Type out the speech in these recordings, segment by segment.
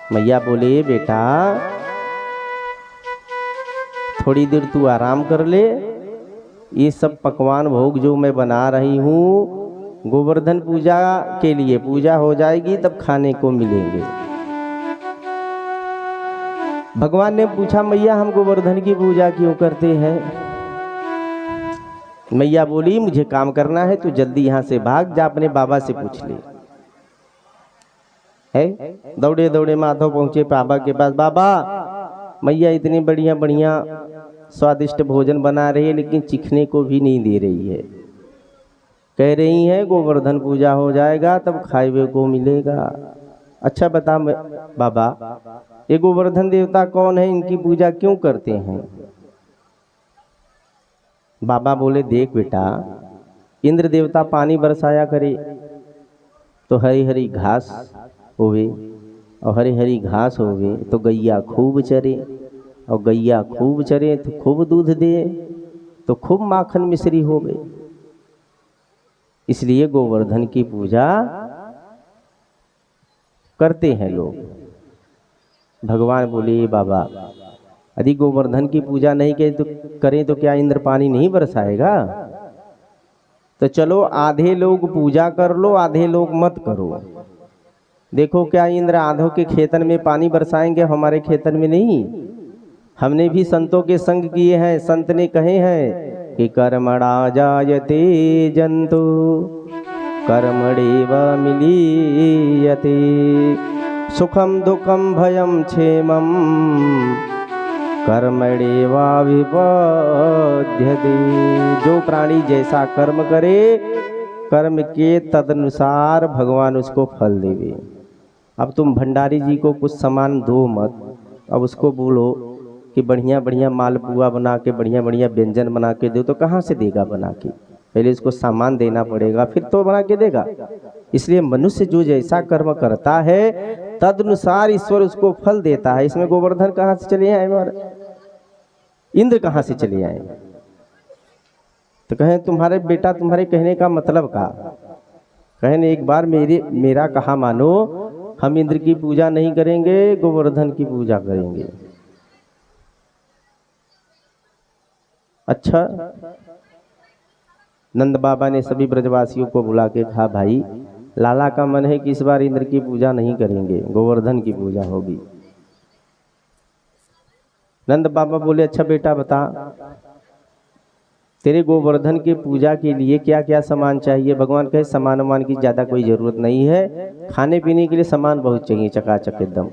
मैया बोले बेटा थोड़ी देर तू आराम कर ले, ये सब पकवान भोग जो मैं बना रही हूँ गोवर्धन पूजा के लिए, पूजा हो जाएगी तब खाने को मिलेंगे। भगवान ने पूछा मैया हम गोवर्धन की पूजा क्यों करते हैं? मैया बोली मुझे काम करना है, तू जल्दी यहाँ से भाग जा, अपने बाबा से पूछ ले। है दौड़े दौड़े माधव पहुंचे बाबा के पास। बाबा मैया इतनी बढ़िया बढ़िया स्वादिष्ट भोजन बना रही है लेकिन चिखने को भी नहीं दे रही है, कह रही है गोवर्धन पूजा हो जाएगा तब खाए को मिलेगा। अच्छा बता बाबा ये गोवर्धन देवता कौन है, इनकी पूजा क्यों करते हैं? बाबा बोले देख बेटा, इंद्र देवता पानी बरसाया करे तो हरी हरी घास होवे, और हरी हरी घास होवे तो गैया खूब चरे, और गैया खूब चरे तो खूब दूध दे तो खूब माखन मिश्री होवे, इसलिए गोवर्धन की पूजा करते हैं लोग। भगवान बोले बाबा यदि गोवर्धन की पूजा नहीं करें तो क्या इंद्र पानी नहीं बरसाएगा? तो चलो आधे लोग पूजा कर लो, आधे लोग मत करो। देखो क्या इंद्र आधों के खेतन में पानी बरसाएंगे, हमारे खेतन में नहीं? हमने भी संतों के संग किए हैं, संत ने कहे हैं कि कर्मणा जायते जंतु कर्मणेव मिलीयते, सुखम दुखम भयम क्षेमम कर्मणेवा विपद्यते। जो प्राणी जैसा कर्म करे कर्म के तदनुसार भगवान उसको फल देवे। अब तुम भंडारी जी को कुछ सामान दो मत, अब उसको बोलो कि बढ़िया बढ़िया मालपुआ बना के बढ़िया बढ़िया व्यंजन बना के दो, तो कहाँ से देगा बना के? पहले इसको सामान देना पड़ेगा फिर तो बना के देगा। इसलिए मनुष्य जो जैसा कर्म करता है तदनुसार ईश्वर उसको फल देता है। इसमें गोवर्धन कहाँ से चले आए और इंद्र कहाँ से चले आए? तो कहें तुम्हारे बेटा तुम्हारे कहने का मतलब का? कहें एक बार मेरा कहा मानो, हम इंद्र की पूजा नहीं करेंगे, गोवर्धन की पूजा करेंगे। अच्छा नंद बाबा ने सभी ब्रजवासियों को बुला के कहा भाई लाला का मन है कि इस बार इंद्र की पूजा नहीं करेंगे, गोवर्धन की पूजा होगी। नंद बाबा बोले अच्छा बेटा बता तेरे गोवर्धन की पूजा के लिए क्या क्या सामान चाहिए? भगवान कहे सामान वामान की ज्यादा कोई जरूरत नहीं है, खाने पीने के लिए सामान बहुत चाहिए चकाचक एकदम।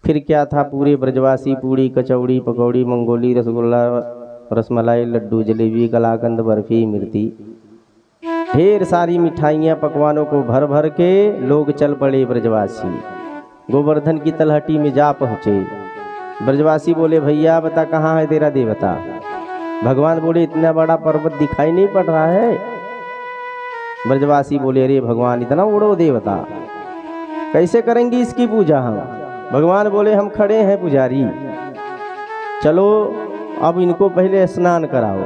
फिर क्या था, पूरे ब्रजवासी पूड़ी कचौड़ी पकौड़ी मंगोली रसगुल्ला रसमलाई लड्डू जलेबी कलाकंद बर्फी मिर्ती ढेर सारी मिठाइयाँ पकवानों को भर भर के लोग चल पड़े। ब्रजवासी गोवर्धन की तलहटी में जा पहुँचे। ब्रजवासी बोले भैया बता कहाँ है तेरा देवता? भगवान बोले इतना बड़ा पर्वत दिखाई नहीं पड़ रहा है? ब्रजवासी बोले अरे भगवान इतना उड़ो देवता, कैसे करेंगे इसकी पूजा हम? भगवान बोले हम खड़े हैं पुजारी, चलो अब इनको पहले स्नान कराओ।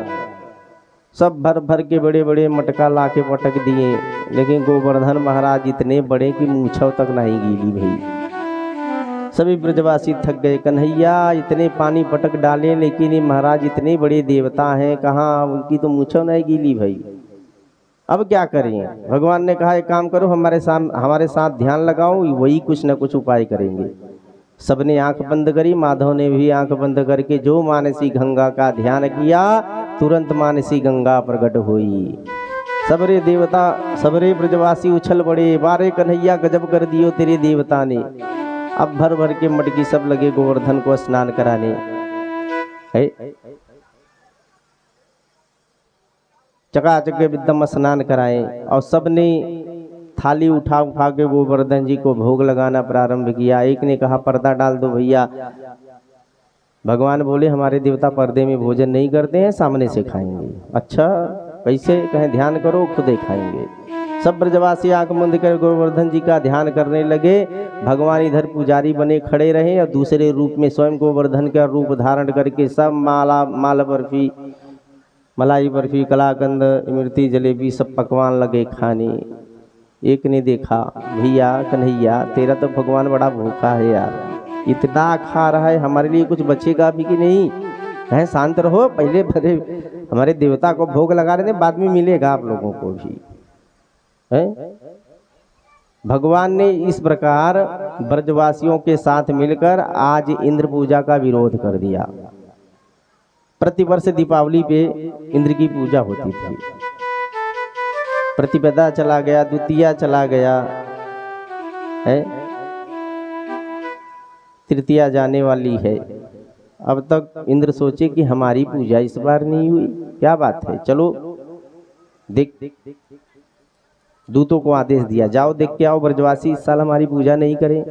सब भर भर के बड़े बड़े मटका ला के पटक दिए, लेकिन गोवर्धन महाराज इतने बड़े कि मूंछों तक नहीं गीली भई। सभी ब्रजवासी थक गए, कन्हैया इतने पानी पटक डाले लेकिन ये महाराज इतने बड़े देवता हैं, कहाँ उनकी तो मूंछों नहीं गीली भई, अब क्या करें? भगवान ने कहा एक काम करो हमारे साथ ध्यान लगाओ, वही कुछ न कुछ उपाय करेंगे। सबने आंख बंद करी, माधव ने भी आंख बंद करके जो मानसी गंगा का ध्यान किया तुरंत मानसी गंगा प्रकट हुई। सबरे देवता सबरे ब्रजवासी उछल पड़े, बारे कन्हैया गजब कर दियो तेरे देवता ने। अब भर भर के मटकी सब लगे गोवर्धन को स्नान कराने। है चकाचक विद्यम स्नान कराए और सबने थाली उठा के गोवर्धन जी को भोग लगाना प्रारंभ किया। एक ने कहा पर्दा डाल दो भैया। भगवान बोले हमारे देवता पर्दे में भोजन नहीं करते हैं, सामने से खाएंगे। अच्छा कैसे? कहें ध्यान करो खुद खाएंगे। सब ब्रजवासी आंख बंद कर गोवर्धन जी का ध्यान करने लगे। भगवान इधर पुजारी बने खड़े रहे और दूसरे रूप में स्वयं गोवर्धन का रूप धारण करके सब माल बर्फी मलाई बर्फी कलाकंद इमरती जलेबी सब पकवान लगे खाने। एक ने देखा, भैया कन्हैया तेरा तो भगवान बड़ा भूखा है यार, इतना खा रहा है, हमारे लिए कुछ बचेगा भी कि नहीं। कहें शांत रहो, पहले भरे हमारे देवता को भोग लगा रहे थे, बाद में मिलेगा आप लोगों को भी है। भगवान ने इस प्रकार ब्रजवासियों के साथ मिलकर आज इंद्र पूजा का विरोध कर दिया। प्रतिवर्ष दीपावली पे इंद्र की पूजा होती थी। प्रतिपदा चला गया, द्वितीया चला गया है, तृतीया जाने वाली है। अब तक इंद्र सोचे कि हमारी पूजा इस बार नहीं हुई, क्या बात है, चलो देख, दूतों को आदेश दिया, जाओ देख के आओ ब्रजवासी इस साल हमारी पूजा नहीं करें।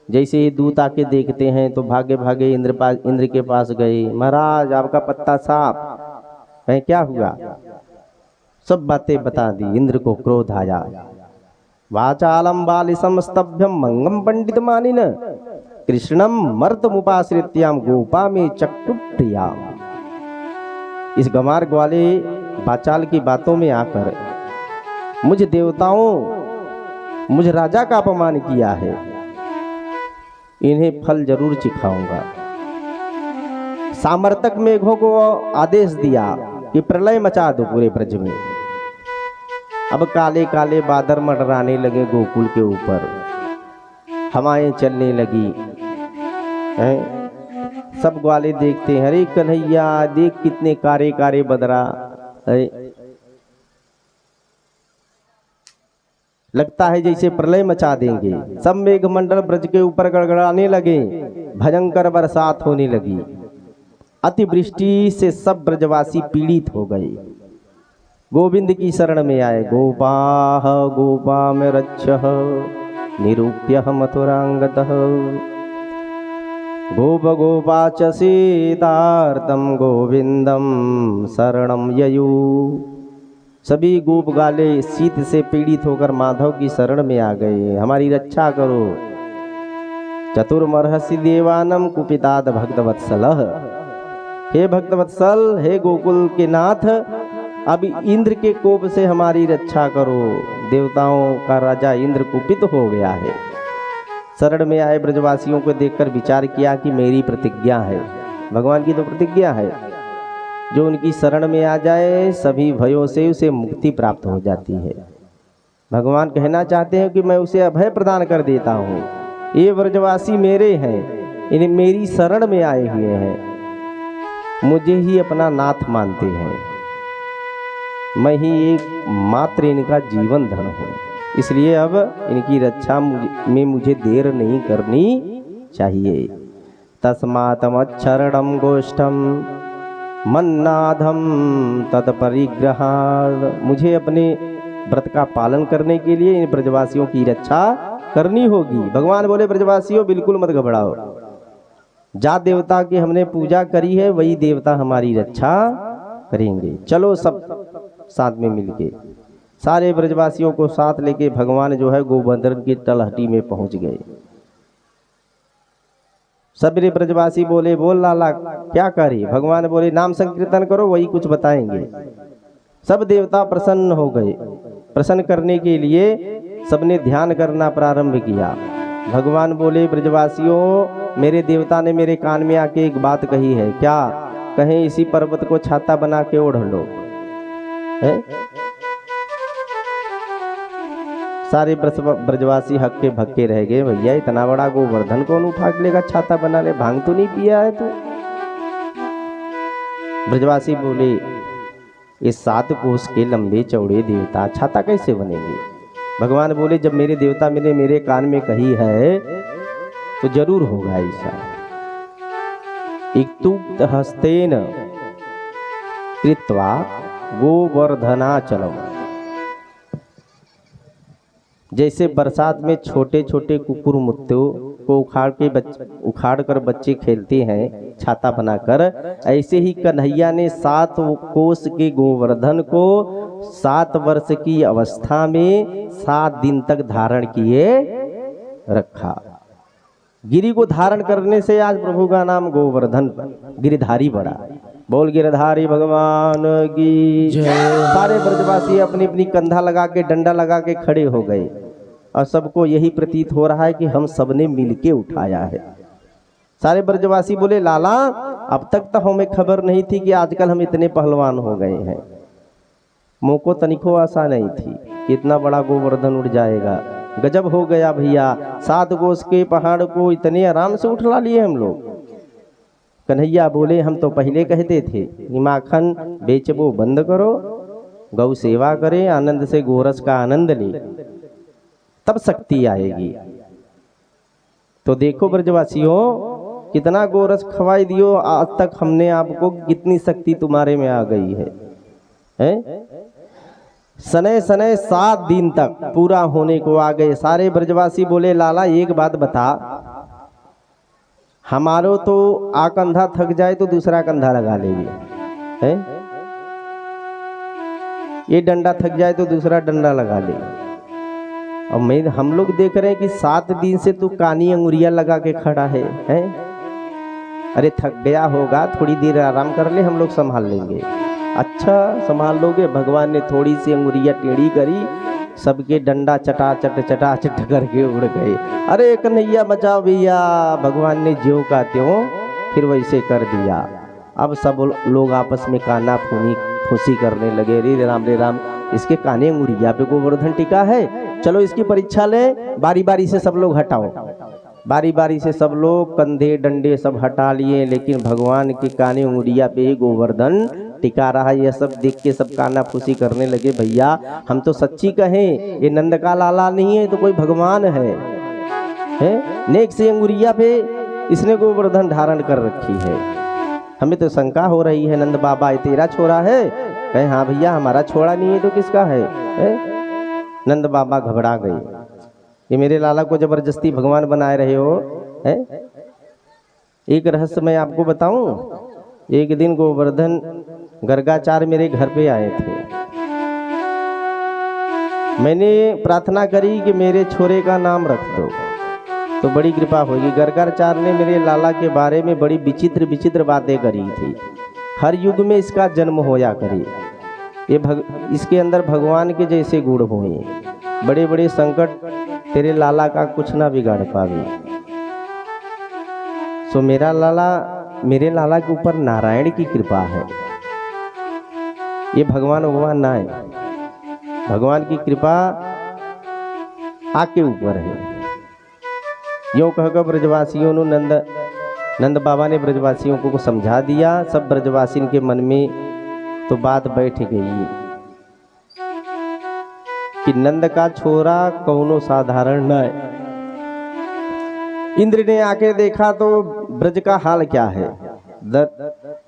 जैसे ही दूत आके देखते हैं तो भागे भागे इंद्र के पास गए, महाराज आपका पत्ता साफ है, क्या हुआ, सब बातें बता दी। इंद्र को क्रोध आया, वाचालम बालिसम स्तभ्यम मंगम पंडित मानिन कृष्णम मर्तमुपाश्रित्याम गोपा में चक्रुप्रिया। इस गमार ग्वाले बाचाल की बातों में आकर मुझ देवताओं, मुझ राजा का अपमान किया है, इन्हें फल जरूर चिखाऊंगा। सामर्तक मेघों को आदेश दिया कि प्रलय मचा दो पूरे ब्रज में। अब काले काले बादल मंडराने लगे गोकुल के ऊपर, हवाएं चलने लगी हैं। सब ग्वाले देखते हैं, अरे कन्हैया देख कितने कारे कारे बदरा है, लगता है जैसे प्रलय मचा देंगे। सब मेघमंडल ब्रज के ऊपर गड़गड़ाने लगे, भयंकर बरसात होने लगी। अतिवृष्टि से सब ब्रजवासी पीड़ित हो गए, गोविंद की शरण में आए। गोपाः गोपा में रक्षः निरूप्य मथुरांगतः गोप गोपा च सीतार्तम गोविंदम शरणम ययु। सभी गोप गाले शीत से पीड़ित होकर माधव की शरण में आ गए, हमारी रक्षा करो। चतुर्मर्हसि देवानम कुपिताद भक्तवत्सलः, हे भक्तवत्सल, हे गोकुल के नाथ, अब इंद्र के कोप से हमारी रक्षा करो। देवताओं का राजा इंद्र कुपित हो गया है। शरण में आए ब्रजवासियों को देखकर विचार किया कि मेरी प्रतिज्ञा है, भगवान की तो प्रतिज्ञा है, जो उनकी शरण में आ जाए सभी भयों से उसे मुक्ति प्राप्त हो जाती है। भगवान कहना चाहते हैं कि मैं उसे अभय प्रदान कर देता हूँ। ये ब्रजवासी मेरे हैं, इन्हें मेरी शरण में आए हुए हैं, मुझे ही अपना नाथ मानते हैं, मैं ही एक मात्र इनका जीवन धन हूँ, इसलिए अब इनकी रक्षा में मुझे देर नहीं करनी चाहिए। तस्मात्मच्छरणं गोष्ठम मन्नाधम तत्परिग्रहात्, मुझे अपने व्रत का पालन करने के लिए इन ब्रजवासियों की रक्षा करनी होगी। भगवान बोले ब्रजवासियों बिल्कुल मत घबराओ, जात देवता की हमने पूजा करी है, वही देवता हमारी रक्षा करेंगे। चलो सब साथ में मिलके, सारे ब्रजवासियों को साथ लेके भगवान जो है गोवर्धन की तलहटी में पहुंच गए। सभी ब्रजवासी बोले बोल लाला क्या करें, भगवान बोले नाम संकीर्तन करो, वही कुछ बताएंगे। सब देवता प्रसन्न हो गए। प्रसन्न करने के लिए सबने ध्यान करना प्रारंभ किया। भगवान बोले ब्रजवासियों, मेरे देवता ने मेरे कान में आके एक बात कही है, क्या कहें इसी पर्वत को छाता बना के ओढ़ लो है? सारे ब्रजवासी हक्के भक्के रह गए, भैया इतना बड़ा गोवर्धन कौन उठा के लेगा, छाता बना ले, भांग तो नहीं पिया है तू? ब्रजवासी बोले इस 7 कोस के लंबे चौड़े देवता छाता कैसे बनेंगे? भगवान बोले जब मेरे देवता मैंने मेरे कान में कही है तो जरूर होगा ऐसा। इक्तुक्त हस्तेन कृत्वा गोवर्धनाचलम, जैसे बरसात में छोटे छोटे कुकुर मुत्तों को उखाड़ कर बच्चे खेलते हैं छाता बनाकर, ऐसे ही कन्हैया ने 7 कोस के गोवर्धन को 7 वर्ष की अवस्था में 7 दिन तक धारण किए रखा। गिरी को धारण करने से आज प्रभु का नाम गोवर्धन गिरिधारी बड़ा। बोल गिरधारी भगवान की जय। सारे ब्रजवासी अपनी अपनी कंधा लगा के डंडा लगा के खड़े हो गए और सबको यही प्रतीत हो रहा है कि हम सबने मिलके उठाया है। सारे ब्रजवासी बोले लाला अब तक तो हमें खबर नहीं थी कि आजकल हम इतने पहलवान हो गए हैं। मुँह को तनिको आशा नहीं थी कि इतना बड़ा गोवर्धन उड़ जाएगा। गजब हो गया भैया, 7 कोस के पहाड़ को इतने आराम से उठला लिए हम लोग। कन्हैया बोले हम तो पहले कहते थे कि माखन बेचबो बंद करो, गौ सेवा करें, आनंद से गोरस का आनंद ले, तब शक्ति आएगी। तो देखो ब्रजवासियों कितना गोरस खवाई दियो, आज तक हमने आपको कितनी शक्ति तुम्हारे में आ गई है? सने सने 7 दिन तक पूरा होने को आ गए। सारे ब्रजवासी बोले लाला एक बात बता, हमारो तो आ कंधा थक जाए तो दूसरा कंधा लगा लेंगे, है? ये डंडा थक जाए तो दूसरा डंडा लगा ले। और हम लोग देख रहे हैं कि 7 दिन से तू कानी अंगुरिया लगा के खड़ा है, हैं? अरे थक गया होगा, थोड़ी देर आराम कर ले, हम लोग संभाल लेंगे। अच्छा संभाल लोगे? भगवान ने थोड़ी सी अंगुरिया टेढ़ी करी, सबके डंडा चटा चट करके उड़ गए। अरे कन्हैया बचाओ भैया, भगवान ने ज्यों का त्यों फिर वैसे कर दिया। अब सब लोग आपस में काना फूसी करने लगे, रे राम इसके काने अंगुरिया पे गोवर्धन टिका है, चलो इसकी परीक्षा ले। बारी बारी से सब लोग हटाओ, बारी बारी से सब लोग कंधे डंडे सब हटा लिए, लेकिन भगवान के काने अंगुरिया पे गोवर्धन टिका रहा। यह सब देख के सब काना फूसी करने लगे। भैया हम तो सच्ची कहें ये नंद का लाला नहीं है तो कोई भगवान है? नेक से अंगुरिया पे इसने गोवर्धन धारण कर रखी है। हमें तो शंका हो रही है नंद बाबा ये तेरा छोरा है? कहे हाँ भैया हमारा छोरा नहीं है तो किसका है? नंद बाबा घबरा गए, ये मेरे लाला को जबरदस्ती भगवान बनाए रहे हो, है? एक रहस्य मैं आपको बताऊं। एक दिन गोवर्धन गर्गाचार्य मेरे घर पे आए थे। मैंने प्रार्थना करी कि मेरे छोरे का नाम रख दो तो बड़ी कृपा होगी। गर्गाचार्य ने मेरे लाला के बारे में बड़ी विचित्र विचित्र बातें करी थी। हर युग में इसका जन्म होया करे, इसके अंदर भगवान के जैसे गुण होए, बड़े बड़े संकट तेरे लाला का कुछ ना बिगाड़ पावे। सो मेरे लाला के ऊपर नारायण की कृपा है, ये भगवान ना है। भगवान की कृपा आपके ऊपर है। यूँ कहकर ब्रजवासियों ने नंद बाबा ने ब्रजवासियों को समझा दिया। सब ब्रजवासी के मन में तो बात बैठ गई कि नंद का छोरा कौनो साधारण न है। इंद्र ने आके देखा तो ब्रज का हाल क्या है।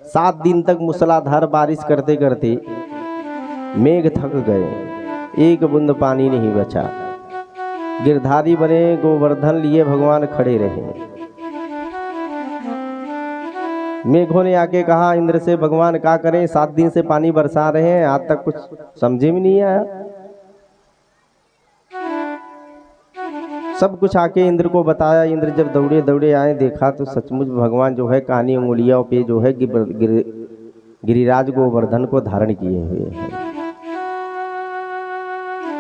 7 दिन तक मूसलाधार बारिश करते करते मेघ थक गए, एक बूंद पानी नहीं बचा। गिरधारी बने, गोवर्धन लिए भगवान खड़े रहे। मेघों ने आके कहा इंद्र से भगवान क्या करें, 7 दिन से पानी बरसा रहे हैं, आज तक कुछ समझे में नहीं आया। सब कुछ आके इंद्र को बताया। इंद्र जब दौड़े दौड़े आए, देखा तो सचमुच भगवान जो है कानी उंगलियों पे जो है गिरिराज गोवर्धन को धारण किए हुए हैं।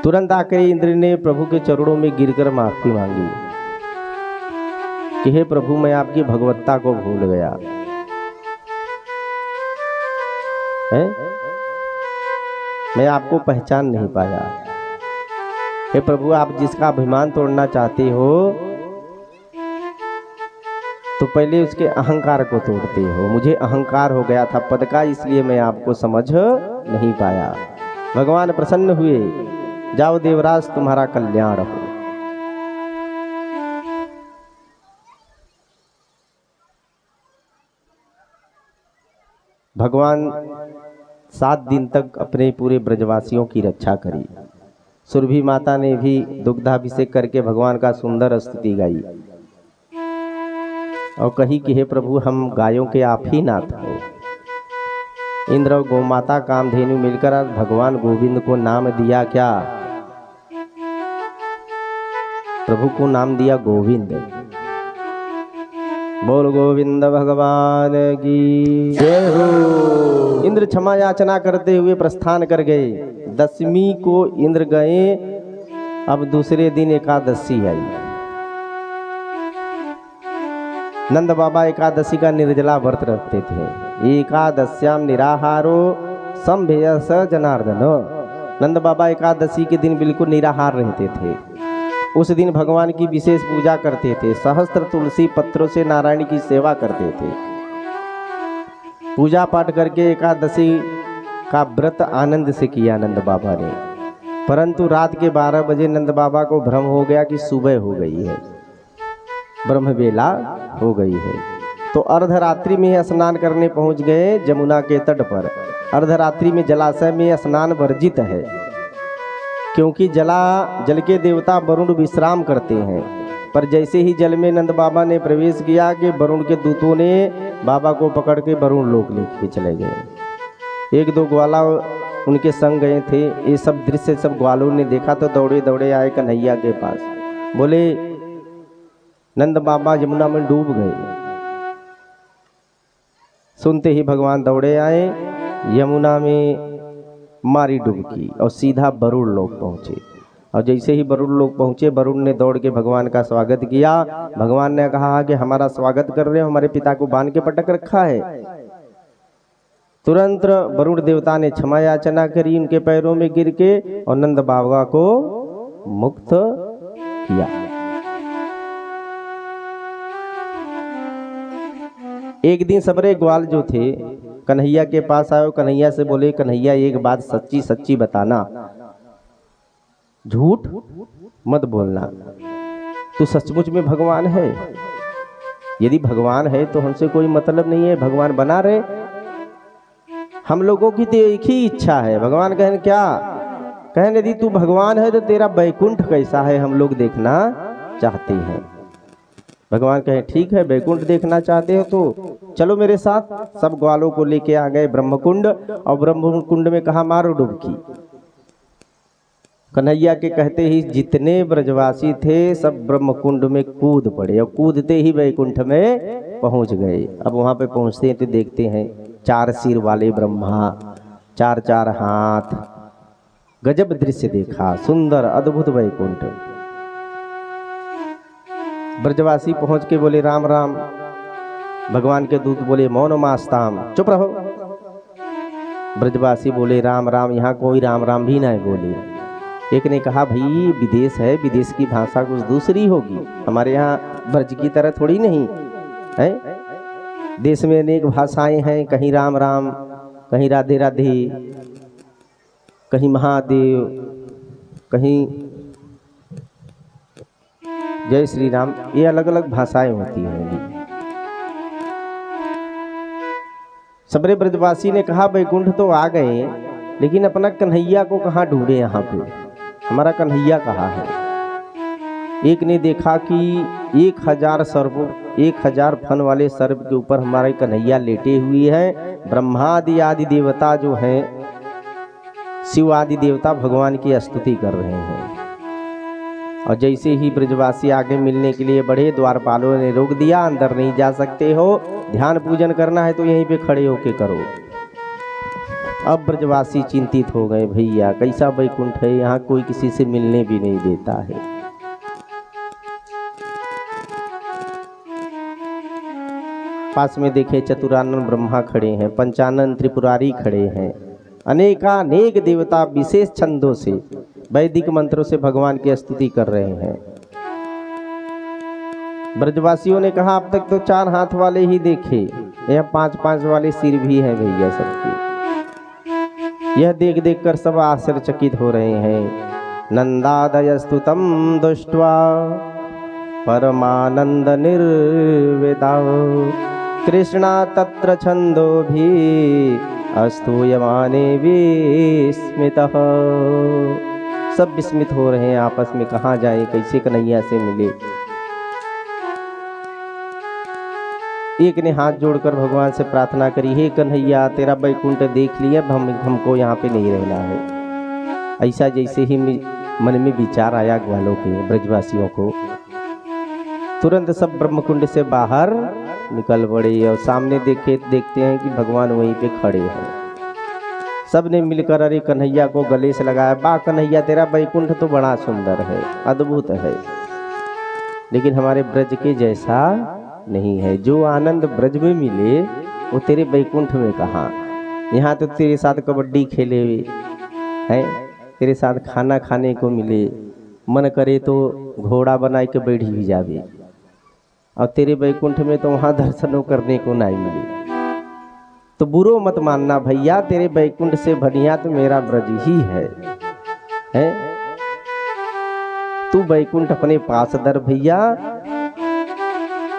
तुरंत आकर इंद्र ने प्रभु के चरणों में गिरकर माफी मांगी कि हे प्रभु मैं आपकी भगवत्ता को भूल गया है, मैं आपको पहचान नहीं पाया। हे प्रभु आप जिसका अभिमान तोड़ना चाहते हो तो पहले उसके अहंकार को तोड़ते हो। मुझे अहंकार हो गया था पद का, इसलिए मैं आपको समझ नहीं पाया। भगवान प्रसन्न हुए, जाओ देवराज तुम्हारा कल्याण हो। भगवान 7 दिन तक अपने पूरे ब्रजवासियों की रक्षा करी। सुरभि माता ने भी दुग्धाभिषेक करके भगवान का सुंदर स्तुति गाई और कही कि हे प्रभु हम गायों के आप ही नाथ हो। इंद्र और गोमाता कामधेनु मिलकर आज भगवान गोविंद को नाम दिया क्या? प्रभु को नाम दिया गोविंद। बोल गोविंद भगवान की जय हो। इंद्र क्षमा याचना करते हुए प्रस्थान कर गए। दशमी को इंद्र गए, अब दूसरे दिन एकादशी आई। नंद बाबा एकादशी का निर्जला व्रत रखते थे। एकादश्याम निराहारो संभेयस जनार्दन। नंद बाबा एकादशी के दिन बिल्कुल निराहार रहते थे। उस दिन भगवान की विशेष पूजा करते थे। सहस्त्र तुलसी पत्रों से नारायण की सेवा करते थे। पूजा पाठ करके एकादशी का व्रत आनंद से किया नंद बाबा ने। परंतु रात के 12 बजे नंद बाबा को भ्रम हो गया कि सुबह हो गई है, ब्रह्म बेला हो गई है। तो अर्धरात्रि में स्नान करने पहुंच गए जमुना के तट पर। अर्धरात्रि में जलाशय में स्नान वर्जित है, क्योंकि जल के देवता वरुण विश्राम करते हैं। पर जैसे ही जल में नंद बाबा ने प्रवेश किया कि वरुण के दूतों ने बाबा को पकड़ के वरुण लोक लेके चले गए। एक दो ग्वाला उनके संग गए थे। ये सब दृश्य सब ग्वालों ने देखा तो दौड़े दौड़े आए कन्हैया के पास। बोले नंद बाबा यमुना में डूब गए। सुनते ही भगवान दौड़े आए, यमुना में मारी डुबकी और सीधा वरुण लोक पहुंचे। और जैसे ही वरुण लोक पहुंचे, वरुण ने दौड़ के भगवान का स्वागत किया। भगवान ने कहा कि हमारा स्वागत कर रहे हो, हमारे पिता को बांध के पटक रखा है। तुरंत वरुण देवता ने क्षमा याचना करी उनके पैरों में गिर के और नंद बाबा को मुक्त किया। एक दिन सबरे ग्वाल जो थे कन्हैया के पास आए। कन्हैया से बोले कन्हैया एक बात सच्ची सच्ची बताना, झूठ मत बोलना, तू सचमुच में भगवान है? यदि भगवान है तो हमसे कोई मतलब नहीं है, भगवान बना रहे। हम लोगों की तो एक ही इच्छा है। भगवान कहें क्या? कहें यदि तू भगवान है तो तेरा बैकुंठ कैसा है हम लोग देखना चाहते हैं। भगवान कहे ठीक है, बैकुंठ देखना चाहते हो तो चलो मेरे साथ। सब ग्वालों को लेके आ गए ब्रह्मकुंड और ब्रह्मकुंड में कहा मारो डुबकी। कन्हैया के कहते ही जितने ब्रजवासी थे सब ब्रह्मकुंड में कूद पड़े और कूदते ही बैकुंठ में पहुंच गए। अब वहां पे पहुंचते हैं तो देखते हैं 4 सिर वाले ब्रह्मा, 4 हाथ। गजब दृश्य देखा, सुंदर अद्भुत बैकुंठ। ब्रजवासी पहुंच के बोले राम राम। भगवान के दूत बोले मौन मास्ताम, चुप रहो। ब्रजवासी बोले राम राम, यहाँ कोई राम राम भी नहीं बोले। एक ने कहा भाई विदेश है, विदेश की भाषा कुछ दूसरी होगी, हमारे यहाँ ब्रज की तरह थोड़ी नहीं है। देश में अनेक भाषाएं हैं, कहीं राम राम, कहीं राधे राधे, कहीं महादेव, कहीं जय श्री राम, ये अलग अलग भाषाएं होती हैं। सबरे ब्रजवासी ने कहा बैकुंठ तो आ गए, लेकिन अपना कन्हैया को कहाँ ढूंढे? यहाँ पे हमारा कन्हैया कहाँ है? एक ने देखा कि 1000 सर्प, 1000 फन वाले सर्प के ऊपर हमारे कन्हैया लेटे हुए हैं। ब्रह्मादि आदि देवता जो हैं, शिव आदि देवता भगवान की स्तुति कर रहे हैं। और जैसे ही ब्रजवासी आगे मिलने के लिए बढ़े, द्वारपालों ने रोक दिया, अंदर नहीं जा सकते हो, ध्यान पूजन करना है तो यहीं पे खड़े होके करो। अब ब्रजवासी चिंतित हो गए, भैया कैसा बैकुंठ है, यहाँ कोई किसी से मिलने भी नहीं देता है। पास में देखे चतुरानन ब्रह्मा खड़े हैं, पंचानन त्रिपुरारी खड़े हैं, अनेकानेक देवता विशेष छंदों से वैदिक मंत्रों से भगवान की स्तुति कर रहे हैं। ब्रजवासियों ने कहा अब तक तो 4 हाथ वाले ही देखे, यह 5 वाले सिर भी हैं भैया सबके। यह देख देख कर सब आश्चर्यचकित हो रहे हैं। नंदादय स्तुतम दृष्ट्वा परमानंद निर्वेदा कृष्णा तत्र छंदो भी अस्तूयमाने विस्मितः। सब विस्मित हो रहे हैं आपस में, कहाँ जाए, कैसे कन्हैया से मिले। एक ने हाथ जोड़कर भगवान से प्रार्थना करी, हे कन्हैया तेरा बैकुंठ देख लिया, हमको यहाँ पे नहीं रहना है। ऐसा जैसे ही मन में विचार आया ग्वालों के, ब्रजवासियों को, तुरंत सब ब्रह्मकुंड से बाहर निकल पड़े और सामने देखते हैं कि भगवान वहीं पे खड़े हैं। सब ने मिलकर अरे कन्हैया को गले से लगाया, बा कन्हैया तेरा बैकुंठ तो बड़ा सुंदर है, अद्भुत है, लेकिन हमारे ब्रज के जैसा नहीं है। जो आनंद ब्रज में मिले वो तेरे बैकुंठ में कहाँ। यहाँ तो तेरे साथ कबड्डी खेले हुए हैं, तेरे साथ खाना खाने को मिले, मन करे तो घोड़ा बनाए के बैठ भी जावे, और तेरे बैकुंठ में तो वहाँ दर्शनों करने को नहीं मिले। तो बुरो मत मानना भैया, तेरे बैकुंठ से बढ़िया तो मेरा ब्रज ही है? तू बैकुंठ अपने पास दर भैया,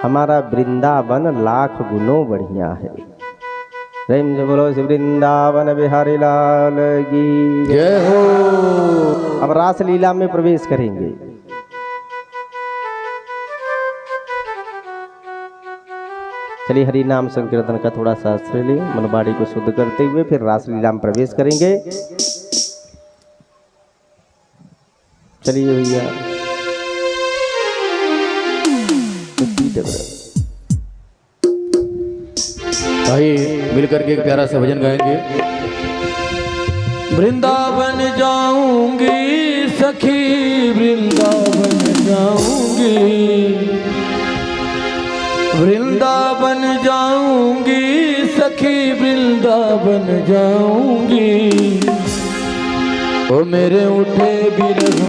हमारा वृंदावन लाख गुनों बढ़िया है। प्रेम से बोलो वृंदावन बिहारी लाल की जय हो। अब रास लीला में प्रवेश करेंगे। चलिए हरि नाम संकीर्तन का थोड़ा सा आश्रय ले, मनबाड़ी को शुद्ध करते हुए फिर रास लीला में प्रवेश करेंगे। चलिए भैया भाई मिलकर के एक प्यारा सा भजन गाएंगे। वृंदावन जाऊंगी सखी, वृंदावन जाऊंगी, वृंदावन जाऊंगी सखी, वृंदावन जाऊंगी, ओ मेरे उठे बिरह